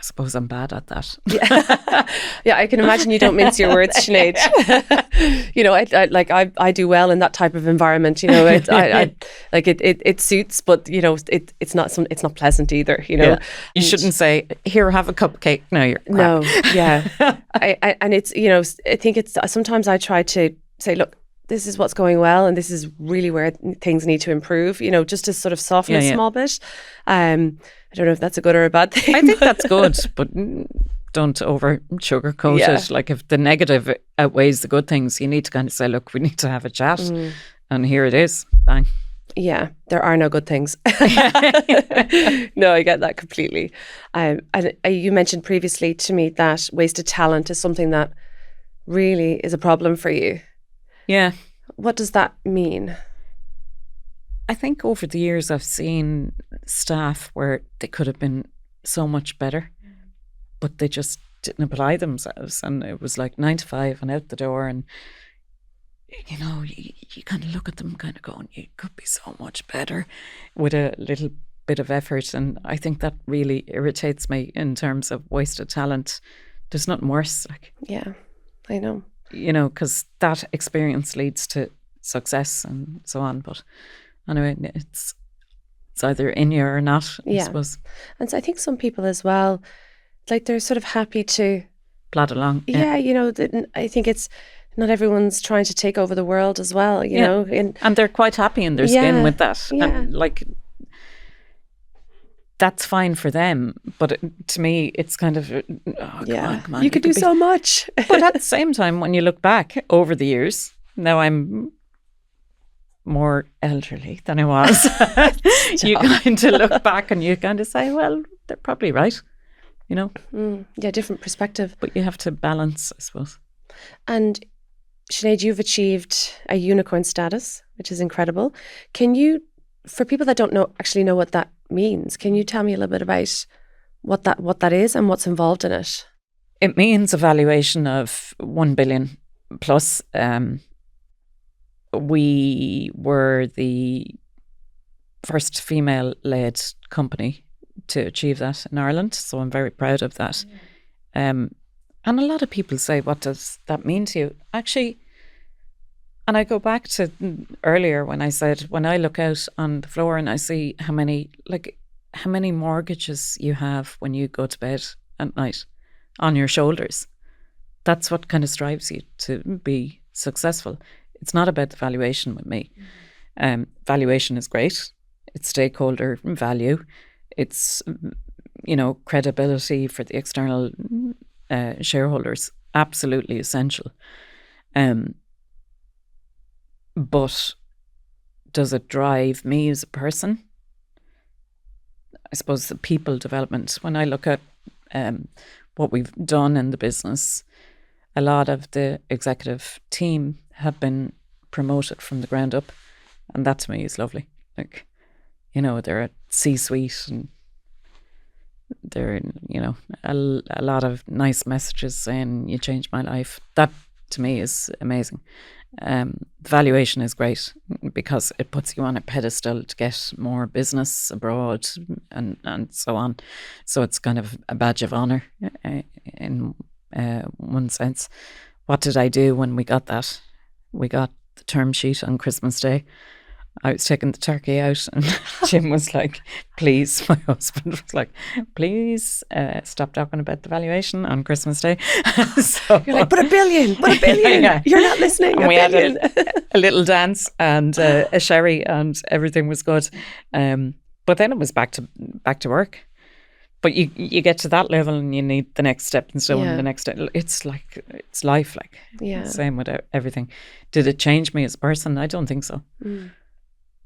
I suppose I'm bad at that. Yeah, I can imagine you don't mince your words, Sinead. You know, I do well in that type of environment. You know, it suits, but you know, it's not pleasant either. You know, You shouldn't say, "Here, have a cupcake." No, you're crap. No, yeah, and it's, you know, I think it's sometimes I try to say, look, this is what's going well, and this is really where things need to improve. You know, just to sort of soften a small bit. I don't know if that's a good or a bad thing. I think that's good, but don't over sugarcoat it. Like if the negative outweighs the good things, you need to kind of say, look, we need to have a chat. And here it is. Bang. Yeah, there are no good things. No, I get that completely. And you mentioned previously to me that wasted talent is something that really is a problem for you. Yeah. What does that mean? I think over the years I've seen staff where they could have been so much better, but they just didn't apply themselves. And it was like 9 to 5 and out the door. And, you know, you kind of look at them kind of going, you could be so much better with a little bit of effort. And I think that really irritates me in terms of wasted talent. There's nothing worse. Like, yeah, I know. You know, because that experience leads to success and so on. But anyway, it's either in you or not, I suppose. And so I think some people as well, like they're sort of happy to plod along. Yeah, you know, I think it's not everyone's trying to take over the world as well, you know. And they're quite happy in their skin with that. Yeah. And like, that's fine for them. But to me, it's kind of, come on. You could do so much. But at the same time, when you look back over the years, now I'm more elderly than I was. You kind of look back and you kind of say, well, they're probably right, you know. Yeah, different perspective. But you have to balance, I suppose. And Sinead, you've achieved a unicorn status, which is incredible. Can you, for people that don't know what that means, can you tell me a little bit about what that is and what's involved in it? It means a valuation of 1 billion plus. We were the first female-led company to achieve that in Ireland, so I'm very proud of that. And a lot of people say, what does that mean to you? Actually, and I go back to earlier when I said, when I look out on the floor and I see how many mortgages you have when you go to bed at night on your shoulders, that's what kind of strives you to be successful. It's not about the valuation with me. Valuation is great. It's stakeholder value. It's, you know, credibility for the external shareholders. Absolutely essential. But does it drive me as a person? I suppose the people development. When I look at what we've done in the business, a lot of the executive team have been promoted from the ground up, and that to me is lovely. Like, you know, they're at C-suite and they're, you know, a lot of nice messages saying you changed my life. That to me is amazing. Valuation is great because it puts you on a pedestal to get more business abroad and so on. So it's kind of a badge of honour in one sense. What did I do when we got that? We got the term sheet on Christmas Day. I was taking the turkey out and Jim was like, please, my husband was like, please stop talking about the valuation on Christmas Day. So, you're like, but a billion. Yeah. You're not listening. And we had a little dance and a sherry and everything was good. But then it was back to work. But you get to that level and you need the next step and so on. The next step. It's like, it's life, like. Yeah. Same with everything. Did it change me as a person? I don't think so.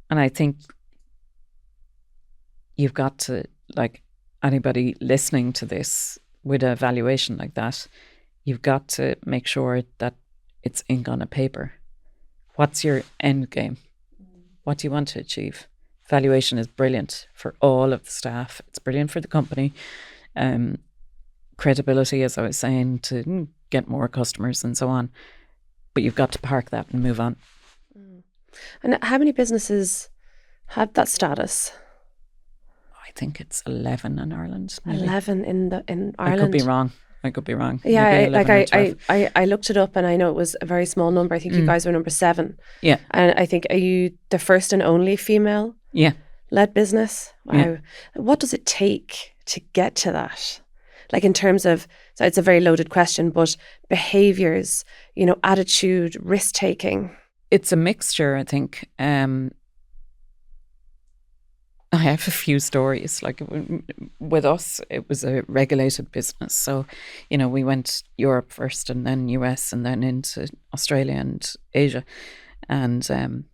And I think you've got to, like, anybody listening to this with a valuation like that, you've got to make sure that it's ink on a paper. What's your end game? What do you want to achieve? Valuation is brilliant for all of the staff. It's brilliant for the company. Credibility, as I was saying, to get more customers and so on. But you've got to park that and move on. And how many businesses have that status? I think it's 11 in Ireland. Maybe. 11 in Ireland. I could be wrong. Yeah, Maybe I looked it up and I know it was a very small number. I think you guys were number 7. Yeah. And I think, are you the first and only female led business? Wow. Yeah. What does it take to get to that? Like in terms of, so it's a very loaded question, but behaviours, attitude, risk taking. It's a mixture, I think. I have a few stories. Like with us, it was a regulated business. So, we went Europe first and then US and then into Australia and Asia. And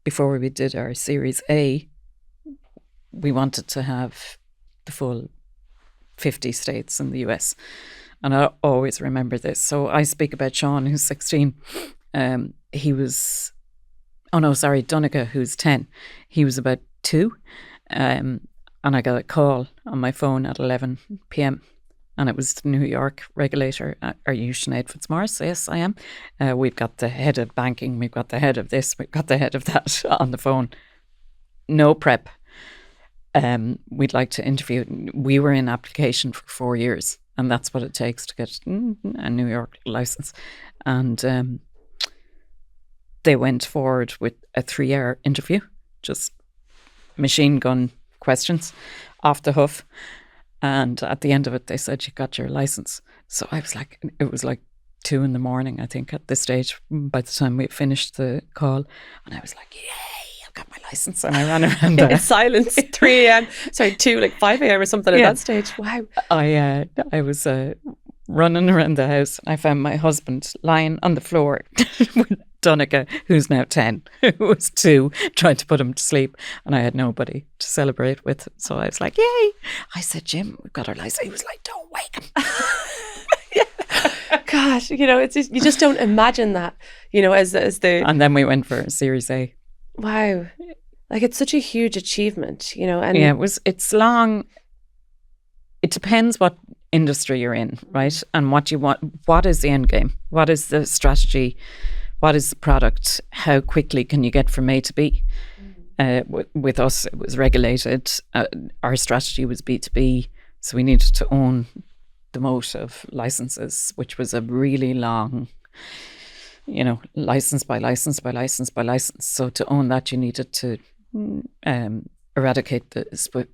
before we did our Series A, we wanted to have the full 50 states in the US. And I always remember this. So I speak about Sean, who's 16. He was, Donegal, who's 10. He was about 2. And I got a call on my phone at 11 p.m. and it was the New York regulator. Are you Sinead Fitzmaurice? Yes, I am. We've got the head of banking, we've got the head of this, we've got the head of that on the phone. No prep. We'd like to interview. We were in application for 4 years, and that's what it takes to get a New York license. And they went forward with a 3-hour interview, just machine gun questions off the hoof. And at the end of it, they said, you got your license. So I was like, it was like 2 a.m, I think, at this stage, by the time we finished the call. And I was like, yay, I've got my license. And I ran around in silence, 3 a.m. Sorry, 5 a.m. or something at that stage. Wow. I was running around the house. I found my husband lying on the floor with Donegal, who's now 10, who was 2, trying to put him to sleep, and I had nobody to celebrate with. So I was like, yay. I said, Jim, we've got our license. He was like, don't wake him. Gosh, it's just, you just don't imagine that, as the... And then we went for Series A. Wow. Like, it's such a huge achievement, and... Yeah, it's long. It depends what industry you're in, right? And what you want. What is the end game? What is the strategy? What is the product? How quickly can you get from A to B? With us, it was regulated. Our strategy was B2B. So we needed to own the moat of licenses, which was a really long, license by license by license by license. So to own that, you needed to eradicate the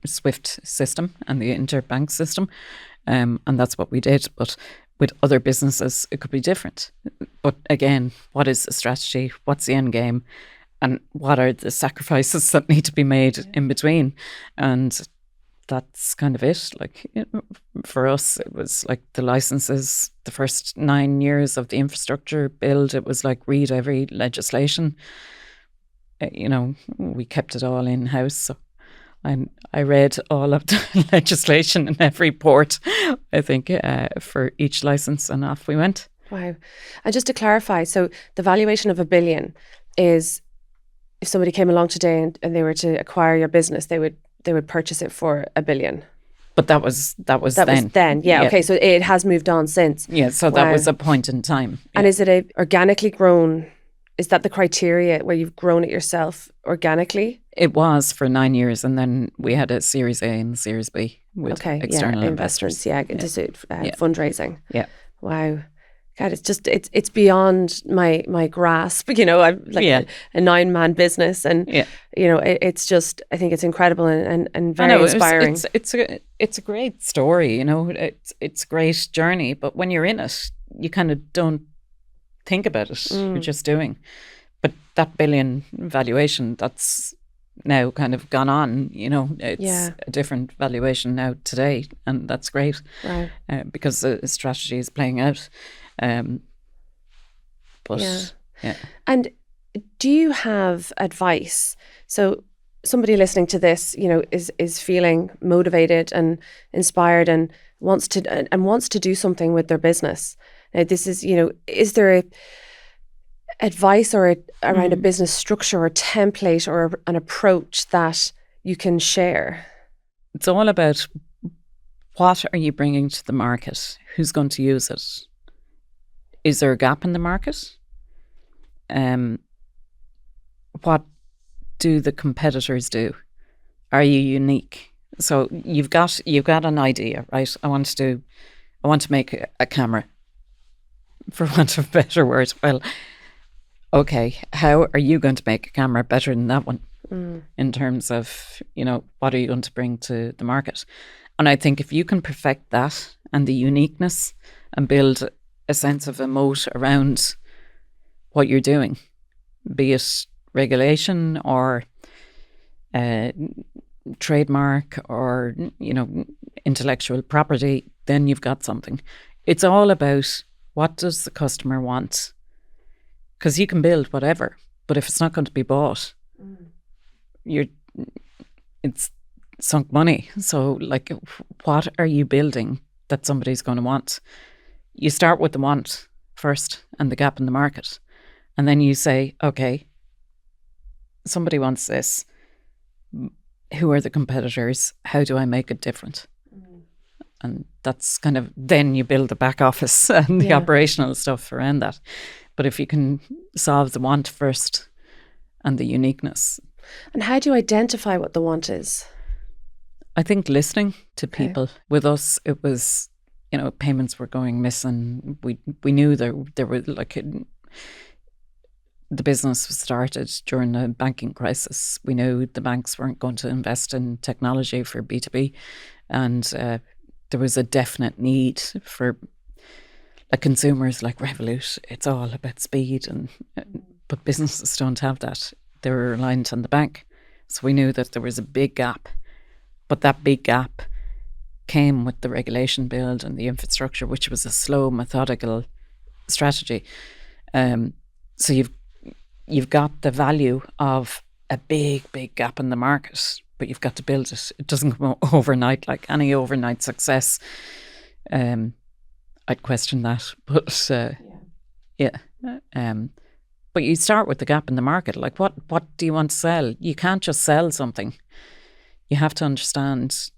SWIFT system and the interbank system. And that's what we did. But with other businesses, it could be different. But again, what is the strategy? What's the end game? And what are the sacrifices that need to be made in between? And that's kind of it. Like, for us, it was like the licenses, the first 9 years of the infrastructure build, it was like read every legislation. We kept it all in-house. So I read all of the legislation in every port, I think, for each license, and off we went. Wow. And just to clarify, so the valuation of $1 billion is, if somebody came along today and they were to acquire your business, they would purchase it for $1 billion. But that was then. Was then, yeah. Okay, so it has moved on since. Yeah, so that was a point in time. Yeah. And is it organically grown? Is that the criteria where you've grown it yourself organically? It was for 9 years, and then we had a Series A and Series B with external investors. Fundraising. Yeah. Wow. God, it's just it's beyond my grasp. I'm like a 9-man business, and it's just, I think it's incredible and very inspiring. It's a great story. It's a great journey, but when you're in it, you kind of don't think about it. You're just doing. But that $1 billion valuation, that's now kind of gone on. It's a different valuation now today, and that's great. Right. Because the strategy is playing out. And do you have advice? So somebody listening to this, is feeling motivated and inspired and wants to do something with their business. Now, this is, is there advice around a business structure or template or an approach that you can share? It's all about, what are you bringing to the market? Who's going to use it? Is there a gap in the market? What do the competitors do? are you unique? So you've got an idea, right? I want to make a camera, for want of a better word. Well, okay, how are you going to make a camera better than that one in terms of, what are you going to bring to the market? And I think if you can perfect that and the uniqueness and build a sense of a moat around what you're doing, be it regulation or trademark or, intellectual property, then you've got something. It's all about what does the customer want? Because you can build whatever, but if it's not going to be bought, it's sunk money. So, like, what are you building that somebody's going to want? You start with the want first and the gap in the market. And then you say, okay, somebody wants this. Who are the competitors? How do I make it different? And that's kind of, then you build the back office and the operational stuff around that. But if you can solve the want first and the uniqueness. And how do you identify what the want is? I think listening to people. With us, it was, payments were going missing. We knew there were the business was started during the banking crisis. We knew the banks weren't going to invest in technology for B2B. And there was a definite need for consumers like Revolut. It's all about speed, but businesses don't have that. They're reliant on the bank. So we knew that there was a big gap. But that big gap came with the regulation build and the infrastructure, which was a slow, methodical strategy. So you've got the value of a big, big gap in the market, but you've got to build it. It doesn't come overnight, like any overnight success. I'd question that, but but you start with the gap in the market. Like, what do you want to sell? You can't just sell something. You have to understand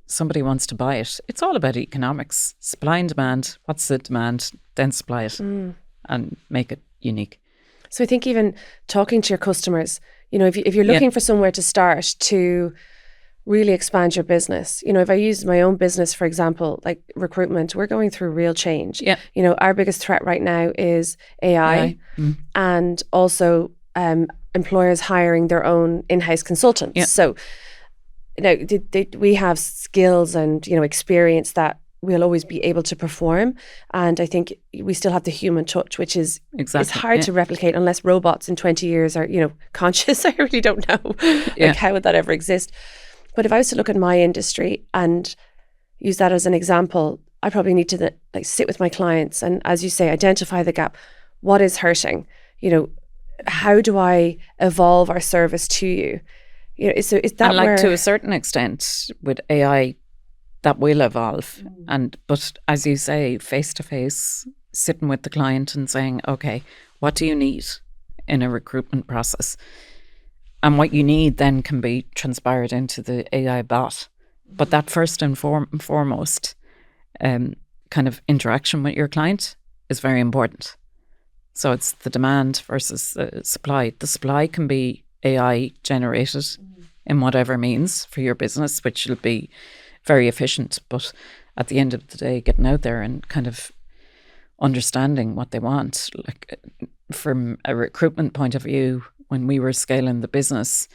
somebody wants to buy it. It's all about economics, supply and demand. What's the demand? Then supply it and make it unique. So I think even talking to your customers, if you're looking for somewhere to start to really expand your business, if I use my own business, for example, like recruitment, we're going through real change. Yeah. Our biggest threat right now is AI. And also employers hiring their own in-house consultants. Yeah. So we have skills and, experience that we'll always be able to perform. And I think we still have the human touch, which is it's hard to replicate unless robots in 20 years are, conscious. I really don't know. How would that ever exist? But if I was to look at my industry and use that as an example, I probably need to sit with my clients and, as you say, identify the gap. What is hurting? How do I evolve our service to you? Is that and where, to a certain extent with AI, that will evolve. But as you say, face to face, sitting with the client and saying, okay, what do you need in a recruitment process? And what you need then can be transpired into the AI bot. But that first and foremost kind of interaction with your client is very important. So it's the demand versus the supply. The supply can be AI generated in whatever means for your business, which will be very efficient. But at the end of the day, getting out there and kind of understanding what they want. Like, from a recruitment point of view, when we were scaling the business,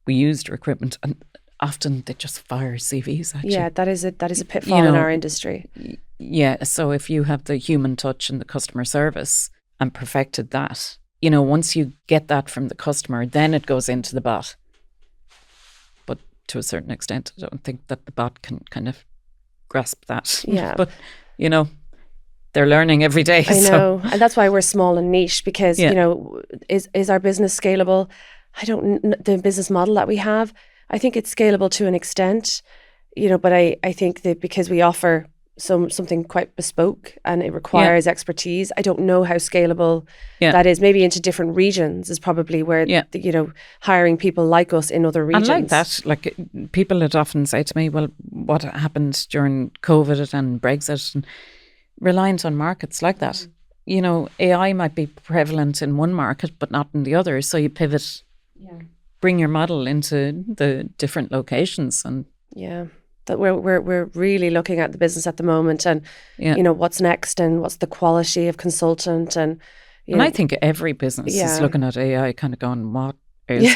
we used recruitment, and often they just fire CVs at you. Yeah, that is a pitfall in our industry. Yeah, so if you have the human touch and the customer service and perfected that, once you get that from the customer, then it goes into the bot. But to a certain extent, I don't think that the bot can kind of grasp that. Yeah. But, they're learning every day. I know. And that's why we're small and niche, because, is our business scalable? I don't know the business model that we have. I think it's scalable to an extent, but I think that because we offer something quite bespoke and it requires expertise, I don't know how scalable that is. Maybe into different regions is probably where, hiring people like us in other regions. And like that, people would often say to me, well, what happened during COVID and Brexit, and reliant on markets like that. AI might be prevalent in one market but not in the other, so you pivot bring your model into the different locations. And that we're really looking at the business at the moment, and what's next, and what's the quality of consultant, and I think every business is looking at AI, kind of going, what is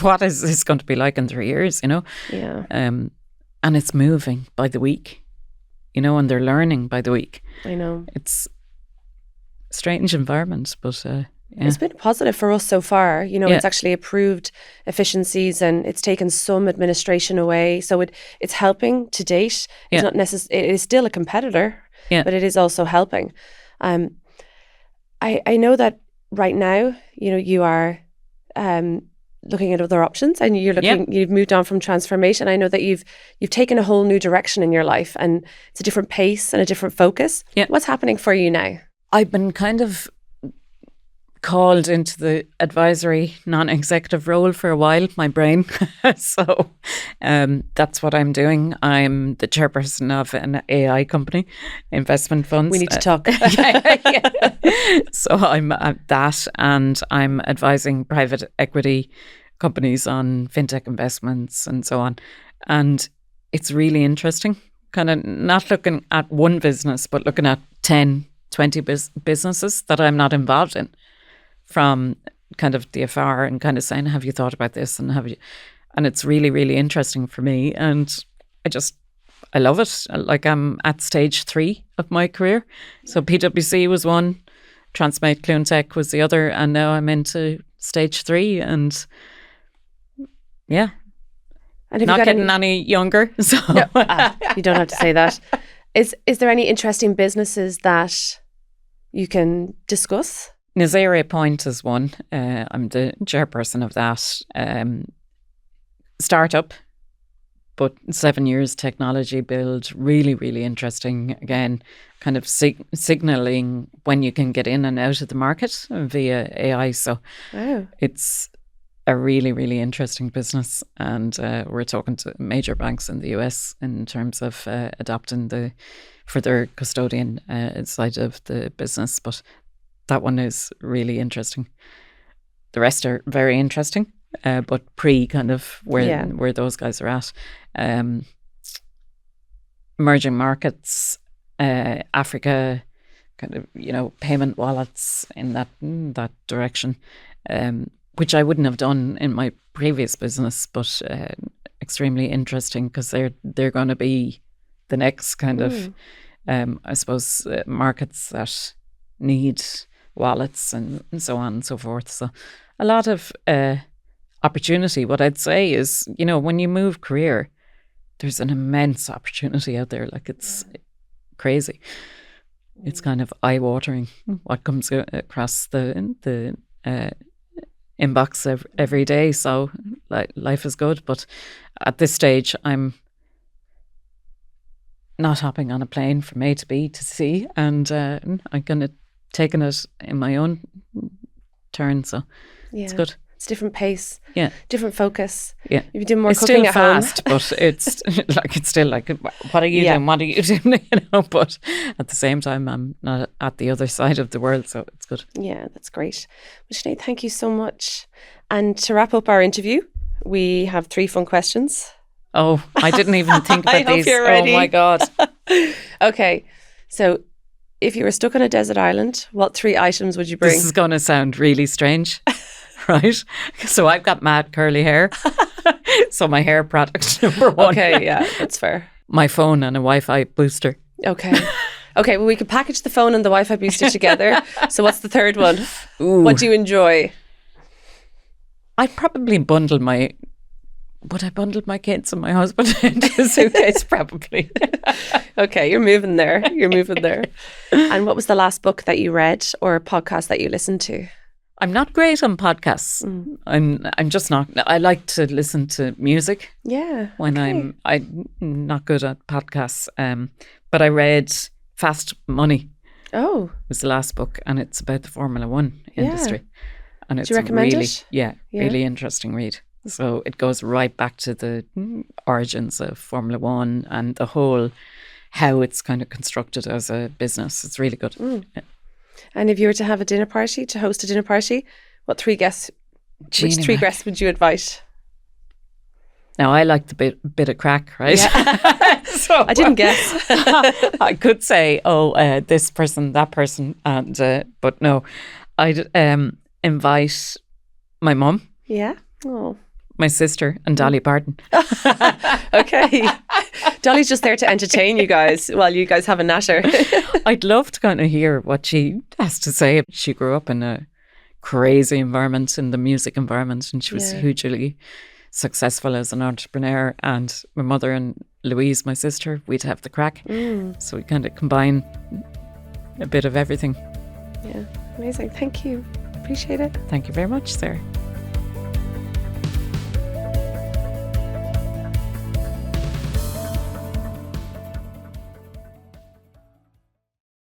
what is this going to be like in 3 years? And it's moving by the week, and they're learning by the week. I know it's a strange environment, but. It's been positive for us so far. It's actually improved efficiencies, and it's taken some administration away. So it's helping to date. It's not it is still a competitor, but it is also helping. I know that right now, you are looking at other options, and you've moved on from TransferMate, and I know that you've taken a whole new direction in your life, and it's a different pace and a different focus. What's happening for you now? I've been kind of called into the advisory non-executive role for a while, my brain. So that's what I'm doing. I'm the chairperson of an AI company, investment funds. We need to talk. So I'm at that, and I'm advising private equity companies on fintech investments and so on. And it's really interesting, kind of not looking at one business, but looking at 10, 20 businesses that I'm not involved in, from kind of the afar, and kind of saying, have you thought about this? And it's really, really interesting for me. And I love it. Like, I'm at stage 3 of my career. So PwC was one, TransferMate Global Payments was the other, and now I'm into stage 3, and and not getting any younger. So no, you don't have to say that. Is there any interesting businesses that you can discuss? Nazaré Point is one. I'm the chairperson of that. Startup, but 7 years technology build. Really, really interesting. Again, kind of signalling when you can get in and out of the market via AI. So it's a really, really interesting business. And we're talking to major banks in the US in terms of adopting for their custodian side of the business. But that one is really interesting. The rest are very interesting, but kind of where those guys are at. Emerging markets, Africa, kind of, payment wallets in that direction, which I wouldn't have done in my previous business, but extremely interesting, because they're going to be the next kind of, I suppose, markets that need wallets and so on and so forth. So a lot of opportunity. What I'd say is, when you move career, there's an immense opportunity out there. Like, it's crazy. It's kind of eye-watering what comes across the inbox every day. So life is good. But at this stage, I'm not hopping on a plane from A to B to C, and I'm going to taking it in my own turn, so it's good. It's different pace, different focus. Yeah, you've been more cooking at home. It's still fast, but it's still like, what are you doing? What are you doing? But at the same time, I'm not at the other side of the world, so it's good. Yeah, that's great. Well, Sinead, thank you so much. And to wrap up our interview, we have 3 fun questions. Oh, I didn't even think about I these. Hope you're ready. Oh my God. Okay, so if you were stuck on a desert island, what 3 items would you bring? This is going to sound really strange, right? So I've got mad curly hair. So my hair product number 1. Okay, yeah, that's fair. My phone and a Wi-Fi booster. Okay. Well, we could package the phone and the Wi-Fi booster together. So what's the third one? Ooh. What do you enjoy? I'd probably bundle my kids and my husband into a suitcase, probably. Okay, you're moving there. And what was the last book that you read or podcast that you listened to? I'm not great on podcasts. I'm just not. I like to listen to music. Yeah. I'm not good at podcasts. But I read Fast Money. Oh. Was the last book, and it's about the Formula One industry. And it's Do you recommend really, it? Yeah, really interesting read. So it goes right back to the origins of Formula One and the whole, how it's kind of constructed as a business. It's really good. Yeah. And if you were to host a dinner party, what 3 guests Which three guests would you invite? Now, I like the bit of crack, right? Yeah. So I didn't guess. I could say, this person, that person, and but no, I'd invite my mum. Yeah. Oh. My sister and Dolly Parton. Okay. Dolly's just there to entertain you guys while you guys have a natter. I'd love to kind of hear what she has to say. She grew up in a crazy environment, in the music environment, and she was hugely successful as an entrepreneur. And my mother and Louise, my sister, we'd have the crack. So we kind of combine a bit of everything. Yeah, amazing. Thank you. Appreciate it. Thank you very much, Sarah.